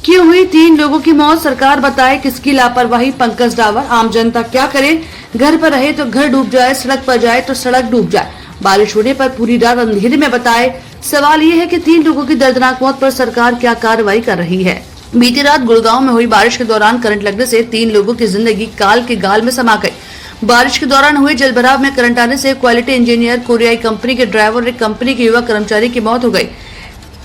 क्यों हुई 3 लोगों की मौत, सरकार बताए किसकी लापरवाही। पंकज डावर, आम जनता क्या करे, घर पर रहे तो घर डूब जाए, सड़क पर जाए तो सड़क डूब जाए, बारिश होने पर पूरी रात अंधेरे में बताए। सवाल ये है कि 3 लोगों की दर्दनाक मौत पर सरकार क्या कार्रवाई कर रही है। बीती रात गुड़गांव में हुई बारिश के दौरान करंट लगने से 3 लोगों की जिंदगी काल के गाल में समा गई। बारिश के दौरान हुए जलभराव में करंट आने से क्वालिटी इंजीनियर, कोरियाई कंपनी के ड्राइवर और एक कंपनी के युवा कर्मचारी की मौत हो गई।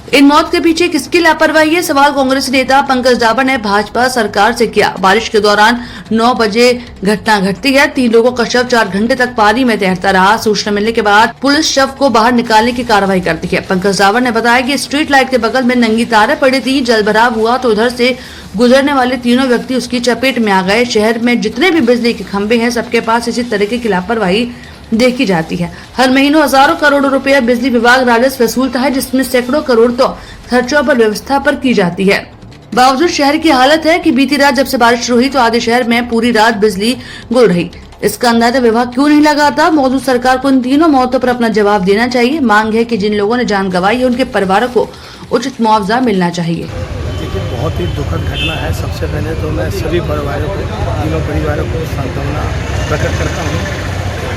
इन मौत के पीछे किसकी लापरवाही है, सवाल कांग्रेस नेता पंकज डावर ने भाजपा सरकार से किया। बारिश के दौरान 9 बजे घटना घटती है। 3 लोगों का शव 4 घंटे तक पानी में तैरता रहा। सूचना मिलने के बाद पुलिस शव को बाहर निकालने की कार्रवाई करती है। पंकज डावर ने बताया कि स्ट्रीट लाइट के बगल में नंगी तारें पड़ी थी। जलभराव हुआ तो उधर से गुजरने वाले तीनों व्यक्ति उसकी चपेट में आ गए। शहर में जितने भी बिजली के खंभे हैं, सबके पास इसी तरीके की लापरवाही देखी जाती है। हर महीनों हजारों करोड़ों रुपया बिजली विभाग राजस्व वसूलता है, जिसमें सैकड़ों करोड़ तो खर्चों पर व्यवस्था पर की जाती है। बावजूद शहर की हालत है कि बीती रात जब से बारिश शुरू हुई तो आधे शहर में पूरी रात बिजली गुल रही। इसका अंदाजा विभाग क्यों नहीं लगाता। मौजूद सरकार को इन तीनों मौतों पर अपना जवाब देना चाहिए। मांग है कि जिन लोगों ने जान गंवाई है उनके परिवारों को उचित मुआवजा मिलना चाहिए। देखिए, बहुत ही दुखद घटना है। सबसे पहले तो मैं सभी परिवारों को, तीनों परिवारों को सांत्वना प्रकट करता हूँ।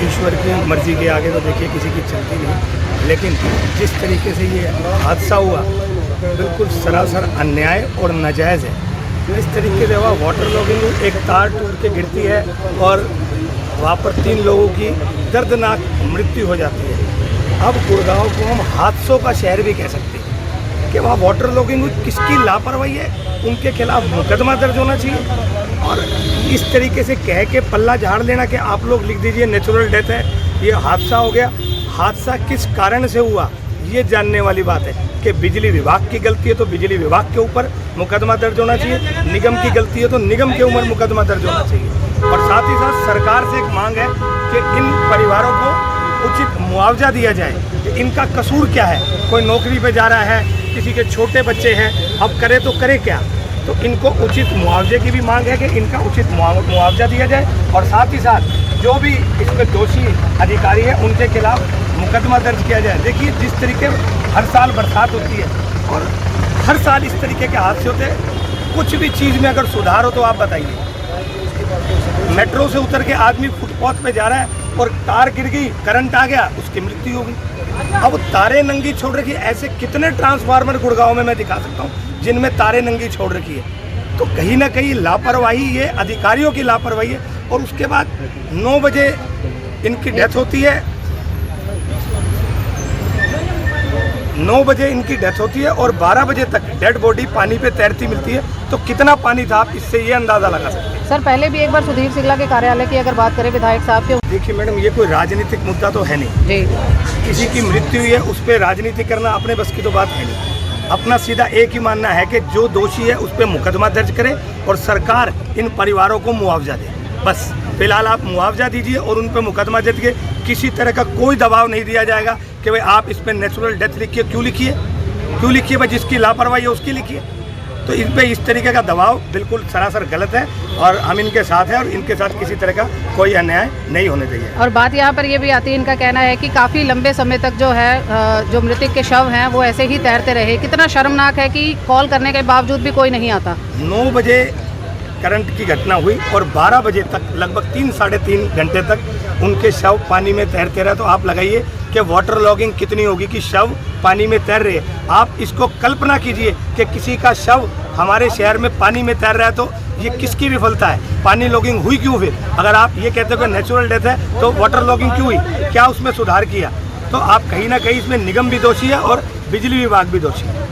ईश्वर की मर्जी के आगे तो देखिए किसी की चलती नहीं, लेकिन जिस तरीके से ये हादसा हुआ बिल्कुल सरासर अन्याय और नाजायज़ है। इस तरीके से वहाँ वाटर लॉगिंग, एक तार टूट के गिरती है और वहाँ पर 3 लोगों की दर्दनाक मृत्यु हो जाती है। अब गुड़गांव को हम हादसों का शहर भी कह सकते हैं कि वहाँ वाटर लॉगिंग हुई, किसकी लापरवाही है, उनके खिलाफ मुकदमा दर्ज होना चाहिए। और इस तरीके से कह के पल्ला झाड़ लेना कि आप लोग लिख दीजिए नेचुरल डेथ है, ये हादसा हो गया। हादसा किस कारण से हुआ ये जानने वाली बात है कि बिजली विभाग की गलती है तो बिजली विभाग के ऊपर मुकदमा दर्ज होना चाहिए, निगम की गलती है तो निगम के ऊपर मुकदमा दर्ज होना चाहिए। और साथ ही साथ सरकार से एक मांग है कि इन परिवारों को उचित मुआवजा दिया जाए कि इनका कसूर क्या है। कोई नौकरी पे जा रहा है, किसी के छोटे बच्चे हैं, अब करे तो करे क्या। तो इनको उचित मुआवजे की भी मांग है कि इनका उचित मुआवजा दिया जाए। और साथ ही साथ जो भी इसमें दोषी अधिकारी है उनके खिलाफ मुकदमा दर्ज किया जाए। देखिए, जिस तरीके हर साल बरसात होती है और हर साल इस तरीके के हादसे होते हैं, कुछ भी चीज़ में अगर सुधार हो तो आप बताइए। मेट्रो से उतर के आदमी फुटपाथ पे जा रहा है और तार गिर गई, करंट आ गया, उसकी मृत्यु हो गई। अब तारें नंगी छोड़ रखी, ऐसे कितने ट्रांसफार्मर गुड़गांव में मैं दिखा सकता हूँ जिनमें तारें नंगी छोड़ रखी है। तो कहीं ना कहीं लापरवाही, ये अधिकारियों की लापरवाही है। और उसके बाद 9 बजे इनकी डेथ होती है, 9 बजे इनकी डेथ होती है और 12 बजे तक डेड बॉडी पानी पे तैरती मिलती है। तो कितना पानी था, आप इससे ये अंदाज़ा लगा सकते हैं। सर, पहले भी एक बार सुधीर सिंगला के कार्यालय की अगर बात करें विधायक साहब के। देखिए मैडम, ये कोई राजनीतिक मुद्दा तो है नहीं जी। किसी की मृत्यु हुई है उस पर राजनीति करना अपने बस की तो बात है नहीं। अपना सीधा एक ही मानना है कि जो दोषी है उस पर मुकदमा दर्ज करे और सरकार इन परिवारों को मुआवजा दे। बस फिलहाल आप मुआवजा दीजिए और उन पर मुकदमा दर्ज के किसी तरह का कोई दबाव नहीं दिया जाएगा कि भाई आप इस पर नेचुरल डेथ लिखिए। क्यों लिखिए भाई, जिसकी लापरवाही है उसकी लिखिए। तो इन पे इस तरीके का दबाव बिल्कुल सरासर गलत है और हम इनके साथ हैं और इनके साथ किसी तरह का कोई अन्याय नहीं होने चाहिए। और बात यहाँ पर ये भी आती है, इनका कहना है कि काफ़ी लंबे समय तक जो है जो मृतक के शव हैं वो ऐसे ही तैरते रहे। कितना शर्मनाक है कि कॉल करने के बावजूद भी कोई नहीं आता। 9 बजे करंट की घटना हुई और 12 बजे तक लगभग 3 - 3.5 घंटे तक उनके शव पानी में तैरते रहे। तो आप लगाइए कि वाटर लॉगिंग कितनी होगी कि शव पानी में तैर रहे हैं। आप इसको कल्पना कीजिए कि किसी का शव हमारे शहर में पानी में तैर रहा है, तो ये किसकी विफलता है। पानी लॉगिंग हुई क्यों फिर? अगर आप ये कहते हो कि नेचुरल डेथ है तो वाटर लॉगिंग क्यों हुई, क्या उसमें सुधार किया? तो आप कहीं ना कहीं इसमें निगम भी दोषी है और बिजली विभाग भी दोषी है।